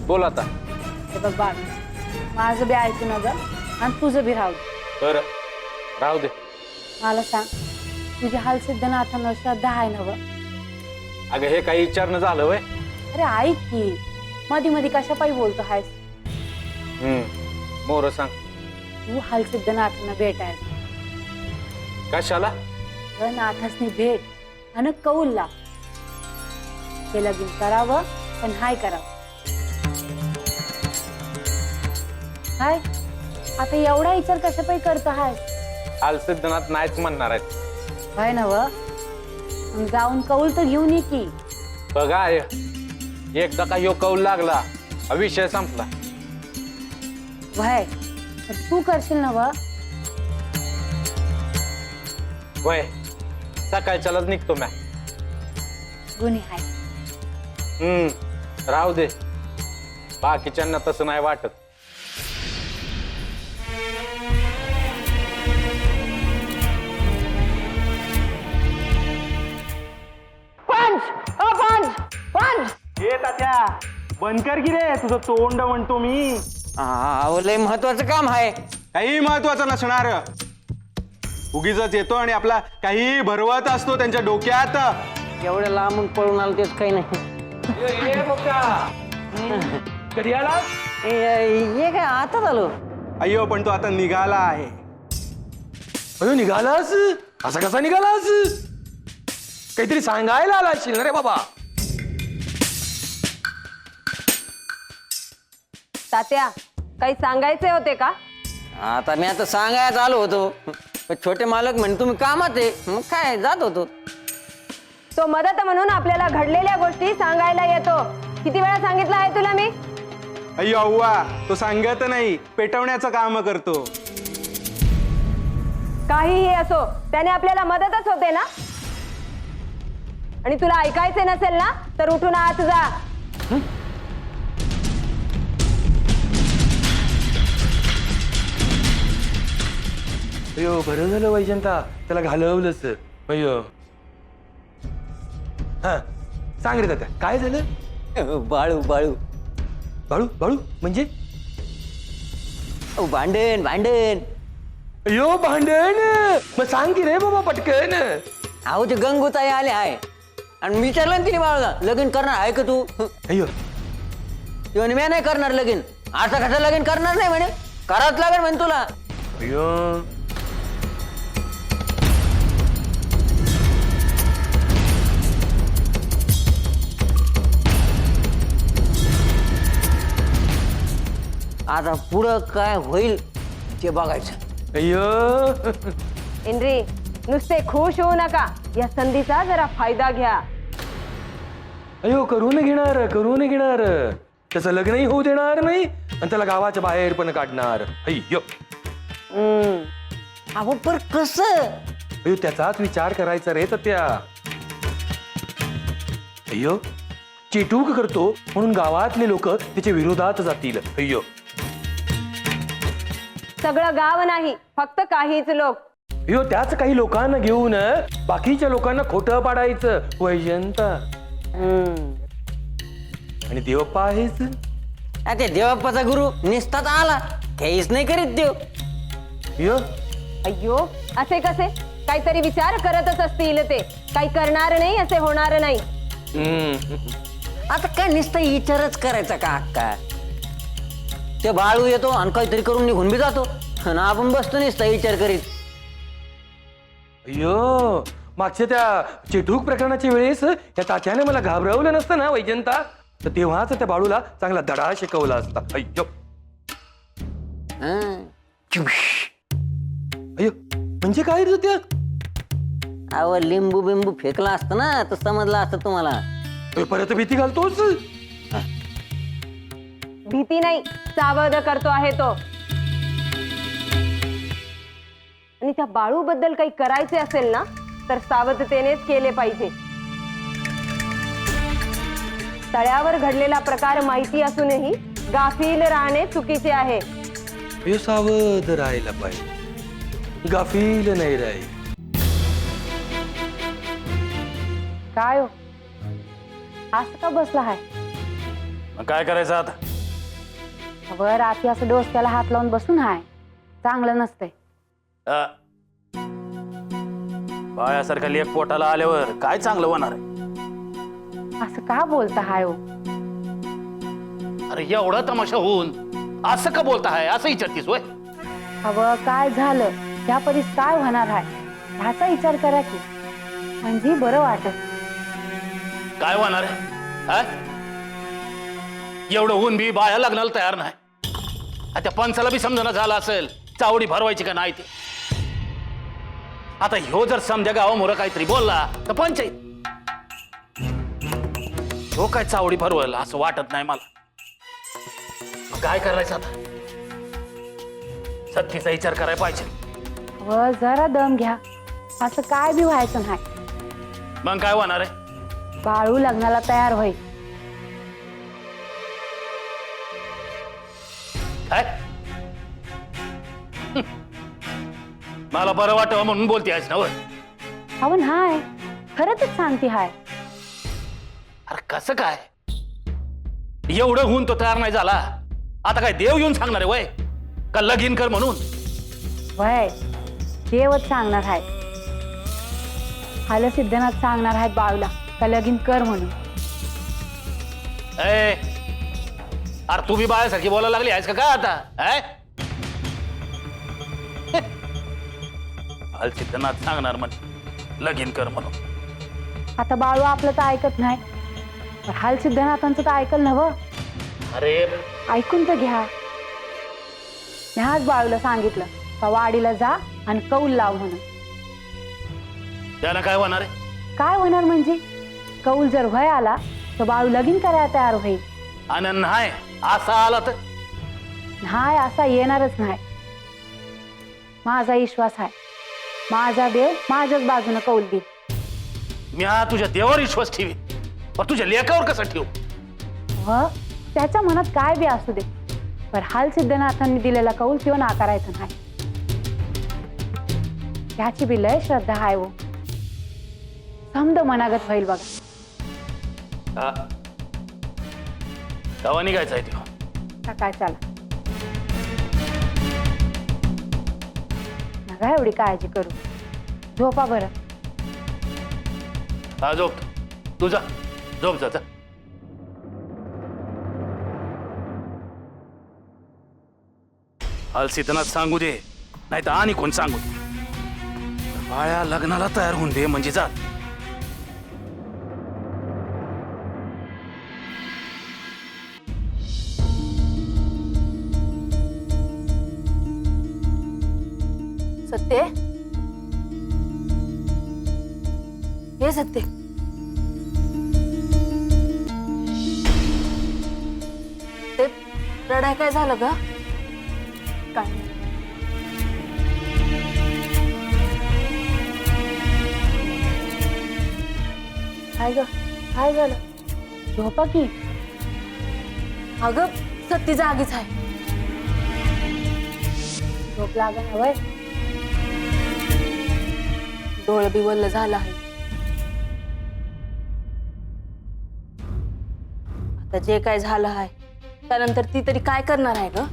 बोल आता. हे बघ बाळ, माझं बी ऐकू ना ग आणि तुझं बी राहू दे. बरं राहू दे. मला सांग, तुझ्या हालसिद्धनाथांवर श्रद्धा आहे ना ग? अगं हे काही विचारणं झालं वय. अरे ऐक की, मधी मधी कशा पायी बोलतो आहेस? मोर सांग तू हालसिद्धनाथांना भेटायस. कशाला? नाथासनी भेट आणि कौल लाव. हे लगीन करावं पण हाय करावं. हाय आता एवढा विचार कशा पायी करतो हाय? हालसिद्धनाथ नाहीच म्हणणार आहेत. हाय ना व, जाऊन कौल तर घेऊन ये की. बघा एकदा का यो कौल लागला विषय संपला. वय तू करशील ना व? वय सकाळच्यालाच निघतो मी. गुन्हे हाय. राहू दे, बाकीच्यांना तसं नाही वाटत. ये तात्या, बंद कर की रे, तुझं तोंड म्हणतो मी. लय महत्वाचं काम आहे. काही महत्वाचं नसणार. उगीच येतो आणि आपला काही भरवत असतो त्यांच्या डोक्यात. एवढ्या लांबून पळून आलो तेच काही नाही. कधी आला? ये काय आताच आलो. अय्यो पण तो आता निघाला आहे. अयो निघालास? असा कसा निघालास? काहीतरी सांगायला आला असशील ना रे बाबा. तात्या, काही सांगायचे होते का? आता मी आता सांगायच आलो होतो, पण छोटे मालक म्हणे तुम्ही कामात आहे, मग काय जात होतो. तो मदत म्हणून आपल्याला घडलेल्या गोष्टी सांगायला येतो. किती वेळा सांगितलं आहे तुला मी? अय्यो अव्वा, तो सांगत नाही, पेटवण्याचं काम करतो. काहीही असो, त्याने आपल्याला मदतच होते ना. आणि तुला ऐकायचे नसेल ना तर उठून आत जा. अयो बरं झालं वैजंता, त्याला घालवलंच. अयो हा सांग रे तात्या, काय झालं? बाळू बाळू बाळू बाळू म्हणजे? भांडण भांडण. अयो भांडण? मग सांग की रे बाबा पटकन. अहो ते गंगूताई आले आहे आणि विचारलं ना तिने बाळूला लगीन करणार आहे का तू? अयो ती म्हणे मी नाही करणार लगीन. आता कसं लगीन करणार नाही म्हणे, करावंच लागेल म्हणे तुला. अयो आता पुढं काय होईल ते बघायचं. अयो इंद्री, नुसते खुश होऊ नका, या संधीचा जरा फायदा घ्या. अयो करून घेणार. त्याचं लग्नही होऊ देणार नाही आणि त्याला गावाच्या बाहेर पण काढणार. अय्यो अहो पर कसं? अयो त्याचाच विचार करायचा रे त्या. अय्यो चिटूक करतो म्हणून गावातले लोक त्याच्या विरोधात जातील. अय्यो सगळं गाव नाही, फक्त काहीच लोक. अयो त्याच काही लोकांना घेऊन बाकीच्या लोकांना खोटं पाडायचं. वैजंता आणि देवप्पा आहेच. ते देवप्पाचा गुरु निस्तात आला, काहीच नाही करीत देव. अयो अय्यो, असे कसे? काहीतरी विचार करतच असतील ते. काही करणार नाही असे होणार नाही. आता काय नुसतं विचारच करायचा का अक्का? ते बाळू येतो आणि काहीतरी करून निघून बी जातो आणि आपण बसतो नुसतं विचार करीत. अय्यो मागच्या त्या चिटूक प्रकरणाच्या वेळेस त्या तात्याने मला घाबरवलं नसतं ना वैजंता, तर तेव्हाच त्या बाळूला चांगला धडा शिकवला असता. अय्यो हं. अय्यो म्हणजे काय रे त्या? अहो लिंबू बिंबू फेकला असतं ना तर समजलं असतं तुम्हाला. अय्यो, परत भीती घालतोस? भीती नाही, सावध करतो आहे तो. आणि त्या बाळू बद्दल काही करायचे असेल ना तर सावधतेनेच केले पाहिजे. तळ्यावर घडलेला प्रकार माहिती असूनही गाफील राहणे चुकीचे आहे. अय्यो सावध राहायला पाहिजे, गाफील नाही राहील. काय हो, असं का बसला हाय? मग काय करायचं आता? वर आती असं डोसक्याला हात लावून बसून हाय चांगलं नसतंय. अ, बायासारखा लेख पोटाला आल्यावर काय चांगलं होणार आहे? असं का बोलता हाय हो? अरे एवढा तमाशा होऊन असं का बोलता आहे असं विचारतीस वय? हवं काय झालं त्या परीस काय होणार आहे ह्याचा विचार करा की म्हणजे बरं वाटत. काय होणार आहे हा? एवढं होऊन बी बाया लग्नाला तयार नाही. त्या पंचाला बी समजणं झालं असेल चावडी भरवायची का नाही ते. आता ह्यो जर समजा गावामुळं काहीतरी बोलला तर पंचायत ह्यो काय चावडी भरवल असं वाटत नाही मला. मग काय करायचं आता? सत्तीचा विचार करायला पाहिजे. व जरा दम घ्या असं काय बी व्हायचं नाही. मग काय होणार आहे? बाळू लग्नाला तयार होईल. काय मला बरं वाटावं म्हणून बोलते आहेस ना वय? हवन हाय खरंच सांगते हाय. अरे कसं काय एवढं होऊन तो तयार नाही झाला. आता काय देव येऊन सांगणार आहे वय का लगीन कर म्हणून? वय देवच सांगणार आहे. हाल सिद्धनाथ सांगणार आहेत बाळूला का लगीन कर म्हणून. ए अरे तू बी बाळासारखी बोलायला लागली आहेस का काय आता? सिद्धनाथ सांगणार म्हणजे लगीन कर म्हणून. आता बाळू आपलं तर ऐकत नाही पण हाल सिद्धनाथांचं तर ऐकल नवं. अरे ऐकून तर घ्या. ह्याच बाळूला सांगितलं का वाडीला जा आणि कौल लाव म्हणून. त्यानं काय होणार आहे? काय होणार म्हणजे कौल जर व्हय आला तर बाळू लगीन करायला तयार होईल. आणि नाही असा आला तर? नाही असा येणारच नाही. माझा विश्वास आहे. माझा देव माझ्याच बाजूने कौल देईल. मी हा तुझ्या देवावर विश्वास ठेवी पण तुझ्या लेखावर कसं ठेवू? व त्याच्या मनात काय बी असू दे पण हाल सिद्धनाथांनी दिलेला कौल किंवा नाकारायचं नाही. त्याची बी लय श्रद्धा आहे वो. समद मनागत होईल बघा. गावा निघायचा आहे तो. काय चला नका एवढी काळजी करू. झोपा बरं. हा झोप तुझा झोप जा. सीतानाथ सांगू दे नाही तर आणि कोण सांगू दे. बाळ्या लग्नाला तयार होऊन दे म्हणजे जात. सत्य हे सत्य ते रडाय काय झालं ग? काय काय ग काय झालं? झोपा की. अगं सत्ती जागीच आहे. झोप लागा ना वय. डोळं बिवल्ल झालं आहे. आता जे काय झालं आहे त्यानंतर ती तरी काय करणार आहे ग?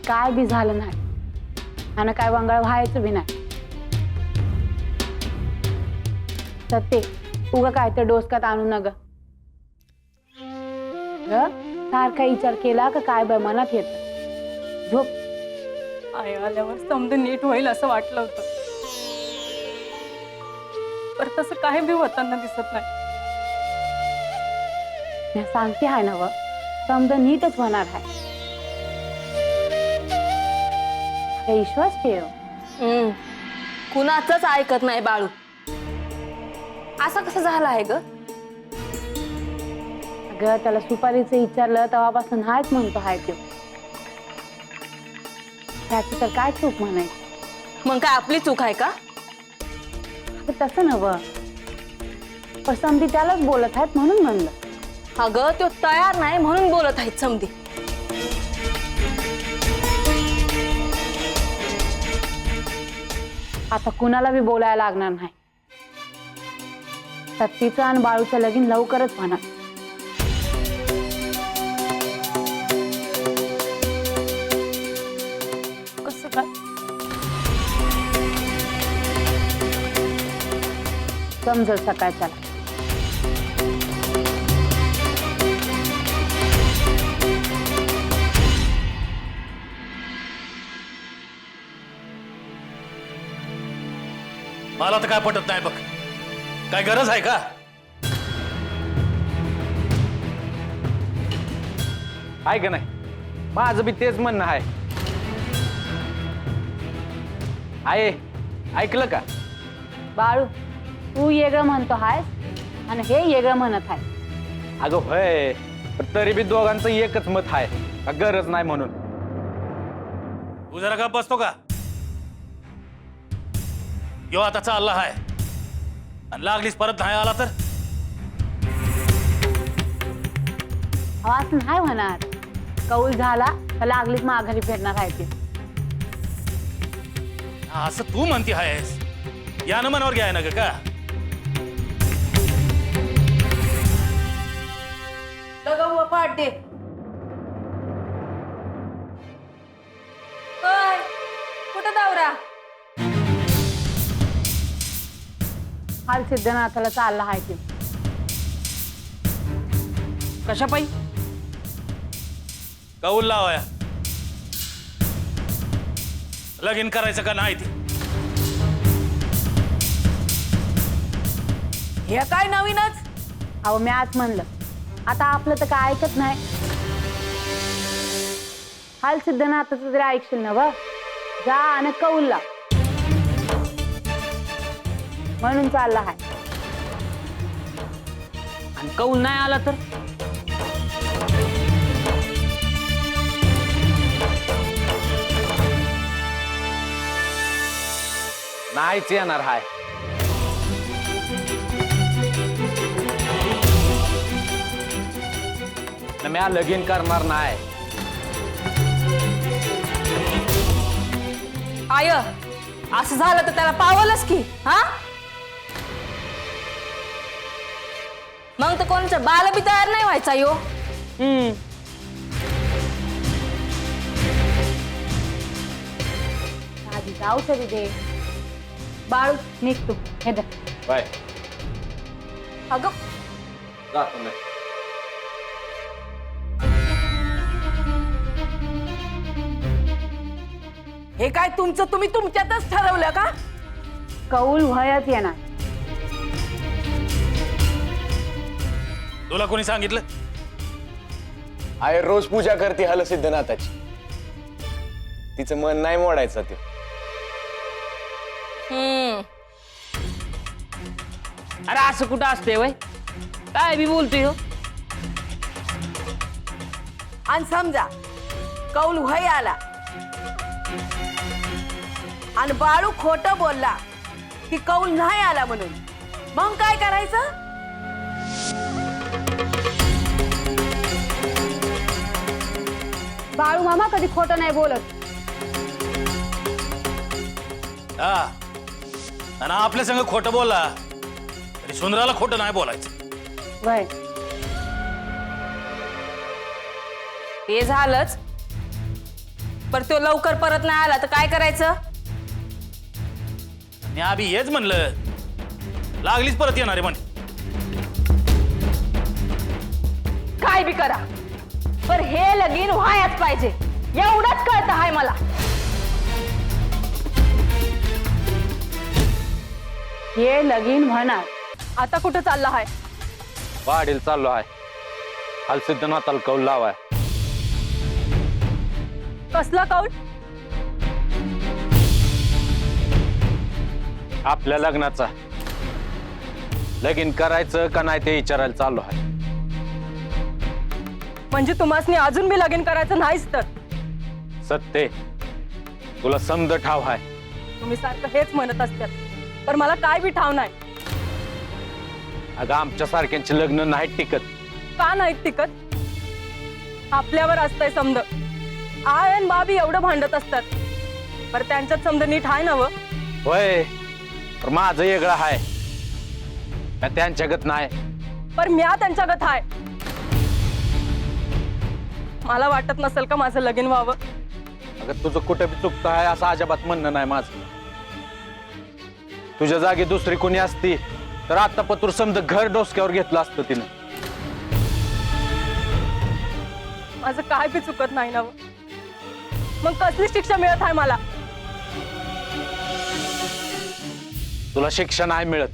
काय बी झालं नाही आणि काय वंगळ व्हायचं बी नाही. सत्य उगा काय तर डोसक्यात आणू नग. सारखा विचार केला का काय बाय मनात येत. झोप. आई आल्यावर समज नीट होईल असं वाटलं होतं पर तसं काही बी होताना दिसत नाही. मी सांगते आहे ना व समजा नीटच होणार आहे. विश्वास ठेव. कुणाचंच ऐकत नाही बाळू. असं कसं झालं आहे ग? अगं त्याला सुपारीचं विचारलं तेव्हापासून हायच म्हणतो हाय तो. त्याची तर काय चूक म्हणायची? मग काय आपली चूक आहे का? तसं नव्ह पण समधी त्यालाच बोलत आहेत म्हणून म्हणलं. अगं तो तयार नाही म्हणून बोलत आहेत समधी. आता कुणाला बी बोलायला लागणार नाही. सत्तीचं आणि बाळूचं लगीन लवकरच होणार. समजल सकाळच्याला. मला तर काय पटत नाही बघ. काय गरज आहे का? आहे का नाही? माझं बी तेच म्हणणं आहे. ऐकलं का? बाळू, तू वेगळं म्हणतो आहेस आणि हे वेगळं म्हणत आहे. अगं होय, पण तरी बी दोघांचं एकच मत आहे का गरज नाही म्हणून. तू जरा का बसतो का? यो आता चालला आहे आणि लागलीच परत नाही आला तर असं नाही होणार. कौल झाला तर लागलीच माघारी फिरणार आहे ती. असं तू म्हणती आहेस, यानं मनावर घ्याय ना ग का? पाडे कुठं दावरा? हाल सिद्धनाथाला चालला आहे ती. कशा पायी? कौल लावाया. लगीन करायचं का नाही ते? हे काय नवीनच? अहो मी आज म्हणलं, आता आपलं तर काय ऐकत नाही. हाल सिद्धनाथाचं तरी ऐकशील ना व? जा आणि कौल लाव म्हणून चालला आहे. आणि कौल नाही आला तर? नाहीच येणार हाय. मी लगीन करणार नाही. आय असं झालं तर त्याला पावलच की. हा मग तर कोणाचं बाल बी तयार नाही व्हायचा यो. आधी जाऊ तरी दे. बाळू निघ तू. हे दे. बाय. अगं जातो मी. हे काय तुमचं तुम्ही तुमच्यातच ठरवलं का? कौल व्हायच येणार. तुला कोणी सांगितलं? आहे रोज पूजा करते हल सिद्धनाथाची. तिचं मन नाही मोडायचं ते. अरे असं कुठं असते वय? काय बी बोलतोय हो. आणि समजा कौल व्हाय आला आणि बाळू खोटं बोलला की कौल नाही आला म्हणून, मग काय करायचं? बाळू मामा कधी खोटं नाही बोलत. हा, आणि आपल्या संग खोटं बोलला तरी सुंदराला खोटं नाही बोलायचं. वय ते झालंच, पर तो लवकर परत नाही आला तर काय करायचं? आणि आम्ही हेच म्हणलं, लागलीच परत येणार आहे म्हणे. काय बी करा, पर हे लगीन व्हायच पाहिजे एवढंच कळतं आहे मला. हे लगीन होणार. आता कुठं चालला आहे? वाडील चाललो आहे. हाल सिद्धनाथाला कौल लावाय. कसला कौल? आपल्या लग्नाचा. लगीन करायचं का नाही ते विचारायला चाललो आहे. म्हणजे तुम्हाला अजून बी लगीन करायचं नाहीच तर? सत्य तुला समज ठाव आहे. तुम्ही सारखं हेच म्हणत असतात, पर मला काय बी ठाव नाही. अगं आमच्या सारख्यांची लग्न नाही टिकत. का नाही टिकत? आपल्यावर असतंय समज. आय आणि बाबी एवढं भांडत असतात, पर त्यांच्यात समज नीट आहे ना व? होय, पण माझं वेगळं आहे. मी त्यांच्यागत नाही. पर म्या त्यांच्यागत आहे. मला वाटत नसेल का माझं लगीन व्हावं? अगं तुझं कुठं बी चुकतं आहे असं अजिबात म्हणणं नाही माझं. तुझ्या जागी दुसरी कोणी असती तर आता पतूर समजा घर डोसक्यावर घेतलं असतं तिनं. माझं काय बी चुकत नाही ना व. मग कसली शिक्षा मिळत आहे मला? तुला शिक्षा नाही मिळत,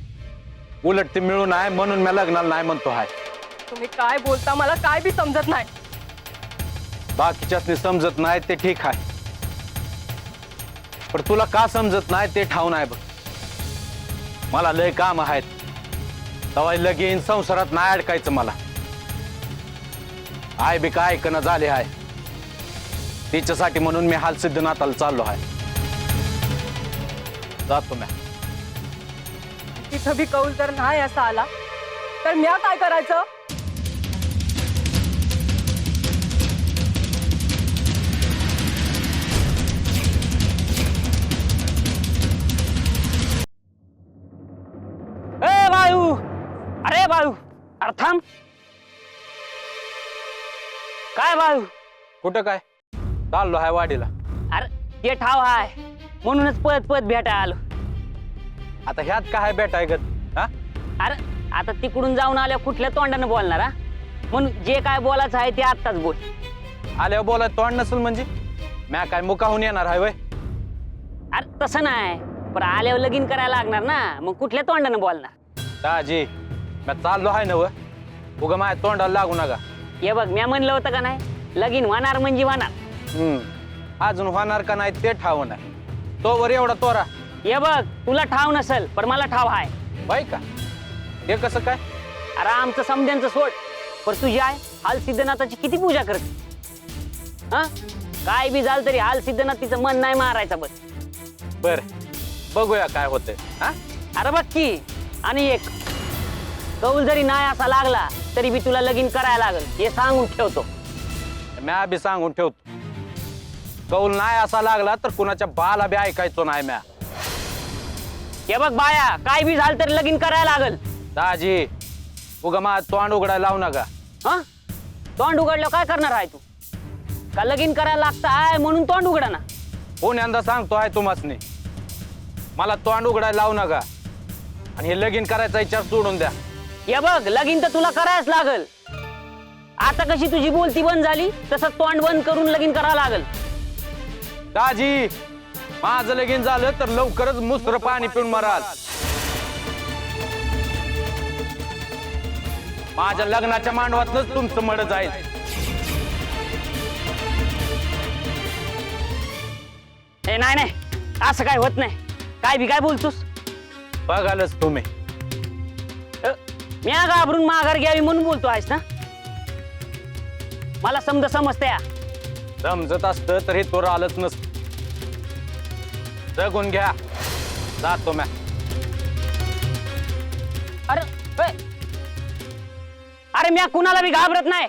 उलट ते मिळून आहे म्हणून मी लग्नाला नाही म्हणतो आहे. तुम्ही काय बोलता मला काय बी समजत नाही. बाकीच्यासनी समजत नाही ते ठीक आहे, पण तुला का समजत नाही ते ठाऊन आहे बघ. मला लय काम आहेत, तेव्हा लगीन संसारात नाही अडकायचं मला. आय बी काय ऐकणं झाले आहे, तिच्यासाठी म्हणून मी हाल सिद्धनाथाला चाललो आहे. जातो मी. तिथं बी कौल जर नाही असा आला तर म्या काय करायचं? ए बाळू, अरे बाळू, अरे थांब. काय बाळू? कुठं काय चाललो आहे वाडीला. अरे ते ठाव आहे म्हणूनच पद पद भेटाय आलो. आता ह्यात काय भेटाय गत? हा, अरे आता तिकडून जाऊन आल्या कुठल्या तोंडानं बोलणार हा? म्हणून जे काय बोलायचं आहे ते आत्ताच बोल. आल्यावर बोलाय तोंड नसेल म्हणजे म्या काय मुकाहून येणार आहे वय? अरे तसं नाही, पण आल्यावर लगीन करायला लागणार ना, मग कुठल्या तोंडानं बोलणार? दाजी मी चाललो आहे ना व, उगा माझ्या तोंडाला लागू नका. हे बघ, मी म्हणलं होतं का नाही, लगीन होणार म्हणजे होणार. अजून होणार का नाही ते ठाव नाही. तो वर एवढा तोरा हे बघ, तुला ठाव नसल पण मला ठाव आहे. बाई का? हे कसं काय? अरे आमचं समध्यांचं सोड, पण तुझी आहे हाल सिद्धनाथाची किती पूजा करते. हा, काय बी झालं तरी हाल सिद्धनाथ तिचं मन नाही मारायचं बस. बर बघूया काय होतंय. हा, अरे बघ की, आणि एक कौल जरी नाही असा लागला तरी बी तुला लगीन करायला लागल हे सांगून ठेवतो. म्या बी सांगून ठेवतो, कौल नाही असा लागला तर कुणाच्या बाला बी ऐकायचो नाही म्या. हे बघ बाया, काय बी झालं तरी लगीन करायला लागल. दाजी उगा माझं तोंड उघडायला लावू नका. हा, तोंड उघडलं काय करणार आहे तू? का लगीन करायला लागतं आहे म्हणून तोंड उघडा ना. पुण्यांदा सांगतो आहे तुम्हासनी, मला तोंड उघडायला लावू नका आणि हे लगीन करायचा विचार सोडून द्या. हे बघ, लगीन तर तुला करायच लागल. आता कशी तुझी बोलती बंद झाली तसं तोंड बंद करून लगीन करायला लागल. दाजी माझं लगीन झालं तर लवकरच मुसर पाणी पिऊन मराल. माझ्या लग्नाच्या मांडवातच तुमचं मड जाईल. हे नाही नाही, असं काय होत नाही. काय बी काय बोलतोस? बघालच तुम्ही. मी घाबरून माघार घ्यावी म्हणून बोलतो आहेस ना? मला समजते या. समजत असतं तर हे तोर आलंच नसत. जगून घ्या, जातो म्या. अरे अरे, मी कुणाला बी घाबरत नाही.